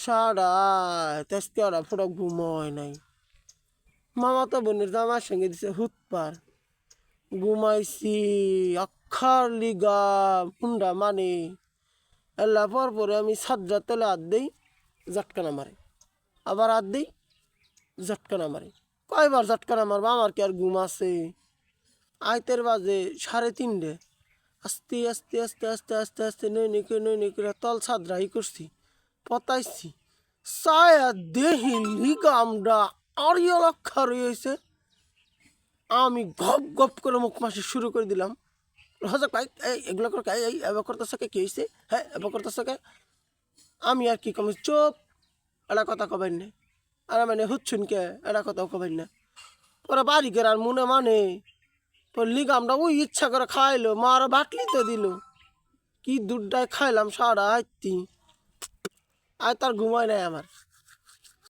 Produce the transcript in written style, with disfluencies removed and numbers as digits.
সারা তেজকে ওরা পুরো ঘুমোয় নাই। মামা তো বোনের জামার সঙ্গে দিছে হুৎপার, ঘুমাইছি আখার লিগা হুন্ডা মানে এল্লা পরে আমি সাজ্জার তলে হাত দিই, ঝটকানা মারে, আবার হাত দিই, ঝটকানা মারে। কয়বার ঝটকানা মারবো, আমার কি আর ঘুম আছে? আইতের বাজে 3:30, আস্তে আস্তে আস্তে আস্তে আস্তে আস্তে নই করে তল ছাদরাই করছি, পতাইছি, চায়া দেহি লিগামটা আড়িয়া লক্ষা রয়েছে। আমি গপ গপ করে মুখ মাসি শুরু করে দিলাম, হজক ভাই এই এগুলো করে এই এবার করতেছে কে, কী হয়েছে, হ্যাঁ এবার করতেছে কে? আমি আর কি কমি চোপ, এটা কথা কবেন না, আর মানে হচ্ছুন কে, এটা কথাও কবেন না। পরে বাড়ি করে আর মনে মানে পরে লিগামটা ওই ইচ্ছা করে খাইলো, মার বাটলি তো দিল, কি দুধটায় খাইলাম সারা হাইতি, আর তার ঘুমায় নাই আমার।